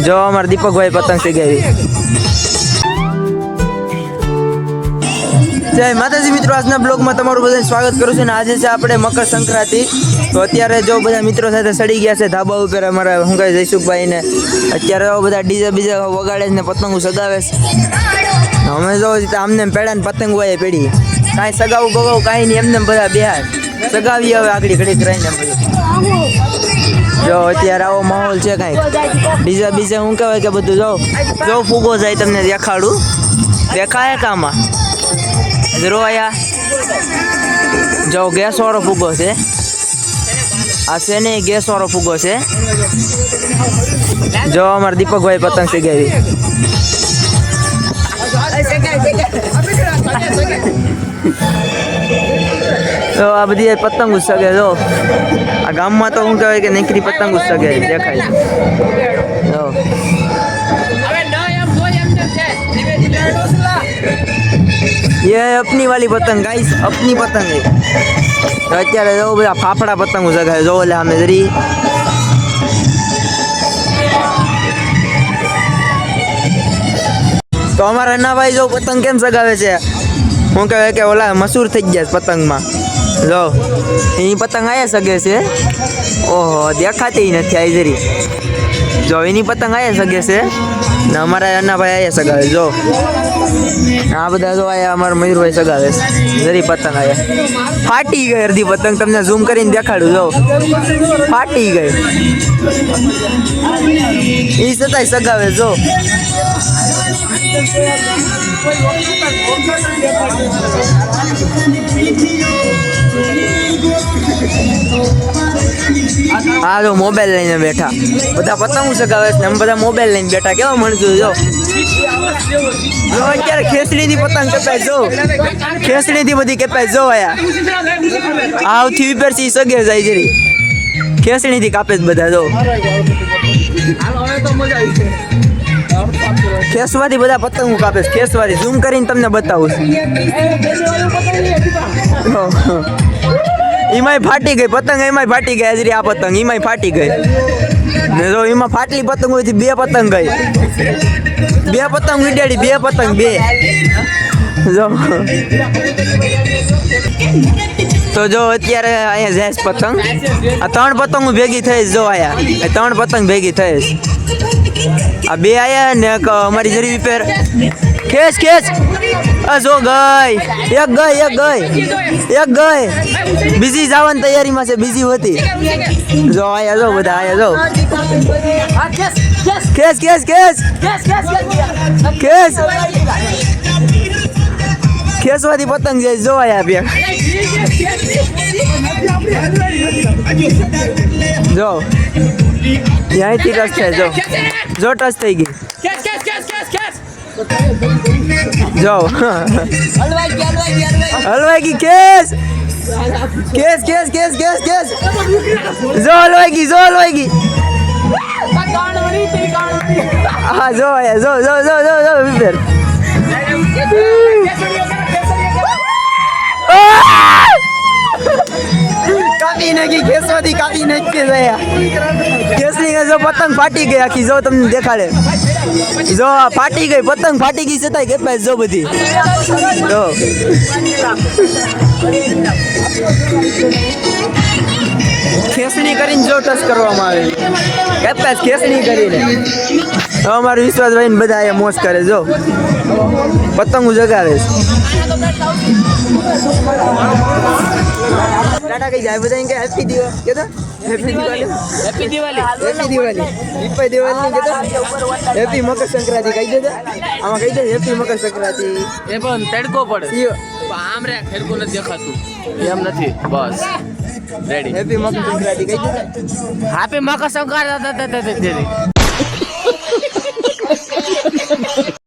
જો અમાર દીપકભાઈ પતંગ ચગાવી. જય માતાજી મિત્રો, આજના બ્લોગમાં તમારું બધાનું સ્વાગત કરું છું. ને આજે છે આપણે મકર સંક્રાંતિ. તો અત્યારે જો બધા મિત્રો સાથે સડી ગયા છે ધાબા ઉપર અમારા શું કહે જયસુખભાઈ ને. અત્યારે બધા ડીજે બીજે વગાડે છે ને પતંગો સગાવે છે. અમે જો આમને પેડા ને પતંગ હોય પેઢી કાંઈ સગાવું બગાવું કાંઈ નહીં, એમને બધા બિહાર સગાવી હવે આગળ ઘડી કરાવીને એમ બધું. જો અત્યારે આવો માહોલ છે કાંઈક ડીજે બીજે શું કહેવાય કે બધું જો ફૂગો જાય તમને દેખાડું. દેખાય કામાં જો આયા જો ગેસ વાળો ફૂગો છે. આ છે ને ગેસ વાળો ફૂગો છે. જો અમારા દીપકભાઈ પતંગ ચગાવી. તો આ બધી પતંગ સગે જો આ ગામમાં તો શું કહેવાય કે નીકળી પતંગ સગે દેખાય. જો ये अपनी वाली पतंग गाइस, अपनी पतंग है. तो અત્યારે જો બધા ફાફડા પતંગો સગાવે જો એટલે અમે જરી તો અમારા અન્નાભાઈ જો પતંગ કેમ સગાવે છે હું કહેવાય કે ઓલા મશહૂર થઈ ગયા પતંગમાં. જો એ પતંગ આયા સગે છે. ઓહો દેખાતી નથી આ જરી. જો એની પતંગ આયા સગે છે ને અમારા અન્નાભાઈ આયા સગાવે. જો આ બધા જો આયા અમારા મયુરભાઈ સગાવે જરી પતંગ આયા. ફાટી ગઈ અડધી પતંગ, તમને ઝૂમ કરીને દેખાડું. જો ફાટી ગઈ એ છતાંય સગાવે. જો હા જો મોબાઈલ લઈને બેઠા બધા પતંગ સગાવે છે ને અમે બધા મોબાઈલ લઈને બેઠા. કેવા મળતું જો અત્યારે ખેસડીથી પતંગ કપાય. જો ખેસડીથી બધી કપાય. જો આયા આવથી ઉપરથી સગે જાય જરી ખેસડીથી કાપે જ બધા. જો ખેસવાથી બધા પતંગો કાપે છે. ખેસવાથી ઝૂમ કરીને તમને બતાવું છું. એમાંય ફાટી ગઈ પતંગ, એમાંય ફાટી ગઈ હાજરી. આ પતંગ એમાંય ફાટી ગઈ ને જો એમાં ફાટલી પતંગ હોય બે પતંગ ગઈ. બે પતંગ ઉડાડી, બે પતંગ બે. જો તો જો અત્યારે અહીંયા જાય પતંગ. આ 3 પતંગો ભેગી થઈ. જો આયા 3 પતંગ ભેગી થઈ. આ બે આયા ને અમારી જરી પેર ખેસ ખેસ. જો ગઈ એક ગઈ એક ગઈ એક ગઈ. બીજી જવાની તૈયારીમાં છે, બીજી હતી. જો આયા જો બધા આયા. જો ખેસ ખેસ ખેસ ખેસ ખેસવાથી પતંગ જાય. જો આયા બે. જો અહીંથી ટચ થાય. જો ટચ થઈ ગઈ. જો હલવાઈ ગઈ. Case case case case case case. જો હલવાઈ ગઈ. જો હલવાઈ ગઈ. હા જો આયા. જો જો જો જો જો વિપેર. કાપી નાખી ખેસવાથી કાપી નાખી ગયા. ખેસની જો પતંગ ફાટી ગઈ આખી. જો તમને દેખાડે. જો ફાટી ગઈ પતંગ, ફાટી ગઈ છતાંય કેપાય. જો બધી જો ખેસણી કરીને જો ટચ કરવામાં આવે કેપાય. ખેસણી કરીને અમારું વિશ્વાસભાઈ ને બધા અહીંયા મોજ કરે. જો પતંગો જગાવે છે. ટાટા કઈ જાય બધા કે હેપી દિવાળી કે તો happy Diwali happy Diwali happy Diwali Deepa Diwali કે તો હેપી મકર સંક્રાંતિ કહી દે. આમાં કહી દે હેપી મકર સંક્રાંતિ. એ પણ તડકો પડે આમ રે ખેરકો નથી દેખાતું એમ નથી. બસ રેડી હેપી મકર સંક્રાંતિ કહી દે. હેપી મકર સંક્રાંતિ.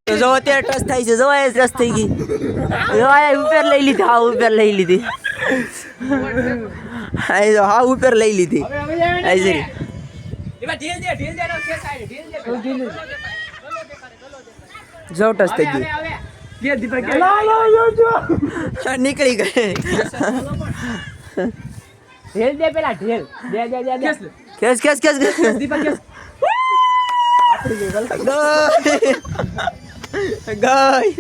તો જો અત્યારે ટચ થાય છે. જો આ ટચ થઈ ગઈ. જો આ ઉપર લઈ લીધી. હા ઉપર લઈ લીધી. હા ઉપર લઈ લીધી. જો ટચ થઈ ગઈ. નીકળી ગઈ. ઢેલ દે પેલા ઢેલ દે દે દે દે કેસ કેસ કેસ દીપક કેસ ગાય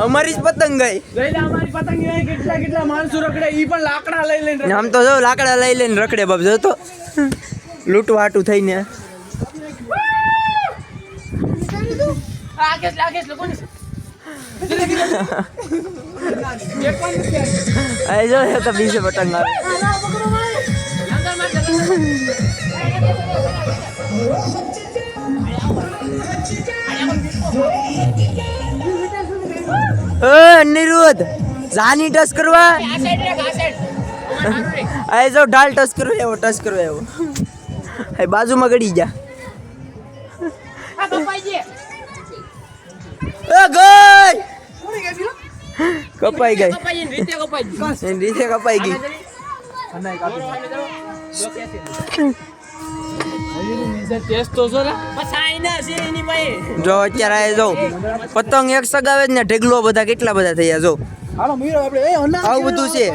અમારી જ પતંગ ગઈ લઈ લે અમારી પતંગ એ કેટલા કેટલા માણસો રખડે ઈ પણ લાકડા લઈ લઈને આમ તો જો લાકડા લઈ લઈને રખડે બાપ જો તો લૂંટવા હાટું થઈને આકેશ લોકોની આ જો એ તો બીજે પતંગ આવે અનિરુદ્ધ જાની ટચ કરવા આ જો ઢાલ ટચ કરો એવો ટચ કરો એવો આ બાજુમાં ગડી જા કપાઈ ગઈ રીતે કપાઈ ગઈ જો અત્યારે આ જો પતંગ એક સગાવે જ ને ઢેગલો બધા કેટલા બધા થયા જો આવું બધું છે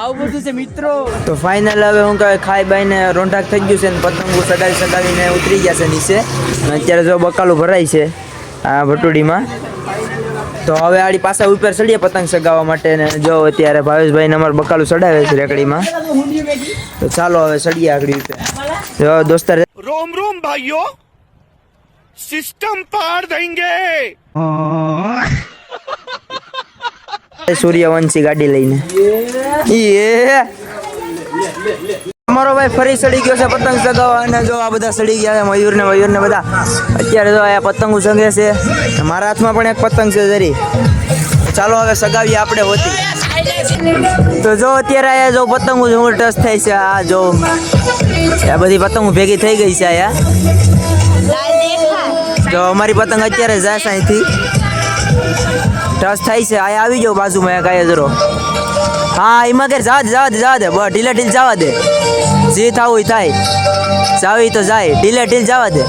આવું બધું છે મિત્રો તો ફાઇનલ હવે હું કહે ખાઈ બાઈને રોંઢાક થઈ ગયું છે ને પતંગો સગાવીને ઉતરી ગયા છે નીચે અને અત્યારે જો બકાલું ભરાય છે આ ભટુડીમાં તો હવે આડી પાછા ઉપર ચડીએ પતંગ સગાવવા માટે ને જો અત્યારે ભાવેશભાઈને અમારું બકાલું ચડાવે છે રેકડીમાં તો ચાલો હવે ચડીએ આગળ ઉપર જો દોસ્તાર रोम रोम भाइयों सिस्टम पार देंगे સૂર્યવંશી ગાડી લઈને અમારો ભાઈ ફરી સડી ગયો છે પતંગ સગાવવા અને જો આ બધા સડી ગયા છે મયુર ને બધા અત્યારે જો આ પતંગો સગે છે મારા હાથમાં પણ એક પતંગ છે જરી ચાલો હવે સગાવીએ આપણે હોતી તો જો અત્યારે આયા જો પતંગો જો ટચ થાય છે આ જો આ બધી પતંગો ભેગી થઈ ગઈ છે આયા જો અમારી પતંગ અત્યારે જાય છે અહીંથી ટચ થાય છે આયા આવી જાવ બાજુમાં એક આયા જરો હા એમાં કે જવા દે બસ ઢીલા ઢીલ જવા દે જે થવું એ થાય જાવી તો જાય ઢીલા ઢીલ જવા દે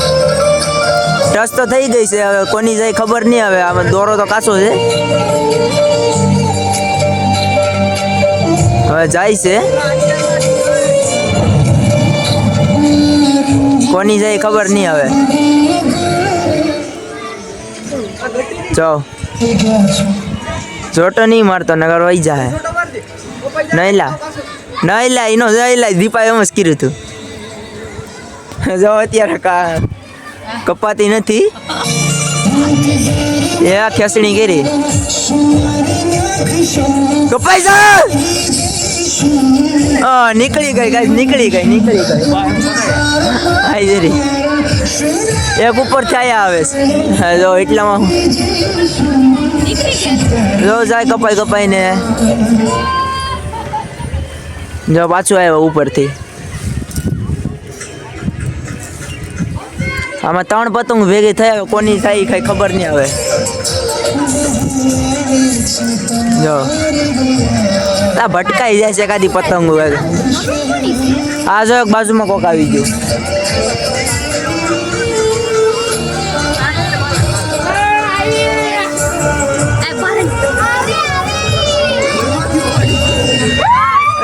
ટચ તો થઈ ગઈ છે હવે કોની જાય ખબર નહીં હવે આમાં દોરો તો કાચો છે હવે જાય છે કોની જાય ખબર નહીં હવે જાઓ જોટો નહીં મારતો નગર વહી જાય નહીં લા એનો જઈ લા દીપા એમ જ કર્યું હતું જો અત્યારે કપાતી નથી એ આ ખેસણી કરી કપાઈ જા નીકળી ગઈ આઈ જરી એક ઉપર છાયા આવે છે જો એટલામાં જો જાય કપાઈ ને જો પાછું આવ્યો ઉપરથી આમાં 3 પતંગ ભેગી થયા કોની થાય કઈ ખબર નહીં આવે જો આ ભટકાઈ જાય છે એકાદી પતંગ આ જો એક બાજુમાં કોક આવી ગયું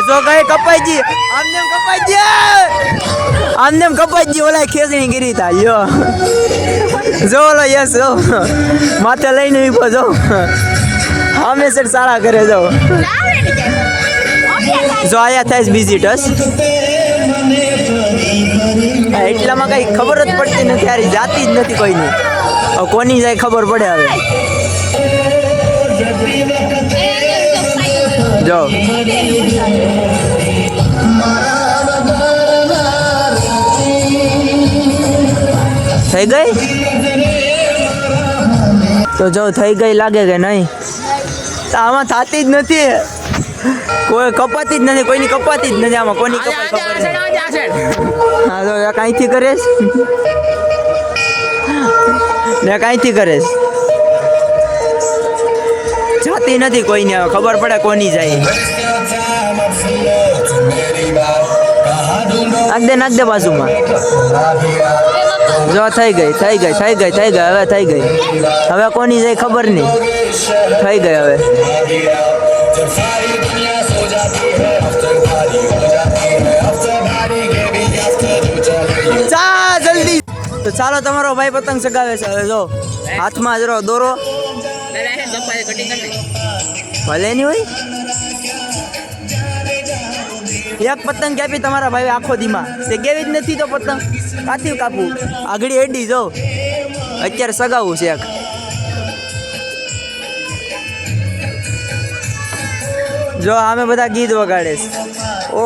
જો કઈ કપાઈ આમનેમ કપાઈ ઓલા ખેસણી ગીરી તા યો જો ઓલો યસ જો માથે લઈને ઉભો જો હંમેશા સારા કરે જો આયા થાય બીજી ટસ એટલામાં કઈ ખબર જ પડતી નથી યાર જાતી જ નથી કોઈની કોની જાય ખબર પડે હવે જો થઈ ગઈ તો જો થઈ ગઈ લાગે કે નહીં આમાં થતી જ નથી કોઈ કપાતી જ નથી કોઈની કપાતી જ નથી આમાં કોની કપાય ખબર હા તો કાંઈથી કરે ને કાંઈથી કરે જાતી નથી કોઈને ખબર પડે કોની જાય નાખ દે બાજુમાં જો થઈ ગઈ હવે થઈ ગઈ. હવે કોની જાય ખબર નહીં. થઈ ગઈ હવે. ચા જલ્દી. તો ચાલો તમારો ભાઈ પતંગ ચગાવે છે હવે. જો હાથમાં જરો દોરો ભલે નહીં હોય. એક પતંગ કાપી તમારા ભાઈ આખો દીમાં તે કેવી જ નથી તો પતંગ કાથી કાપવું આગળ હેડી જો અત્યારે સગાવું છે એક. જો આમે બધા ગીત વગાડે છે. ઓ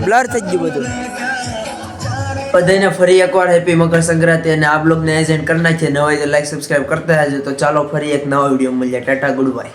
બ્લર થઈ ગયું બધું. બધાને ફરી એકવાર હેપી મકર સંક્રાંતિ. અને આ બ્લોગને એજન્ટ કરી નાખીએ. નવા હોય તો લાઈક સબસ્ક્રાઈબ કરતા રહેજો. તો ચાલો ફરી એક નવા વિડીયો મળીએ. Tata good bye.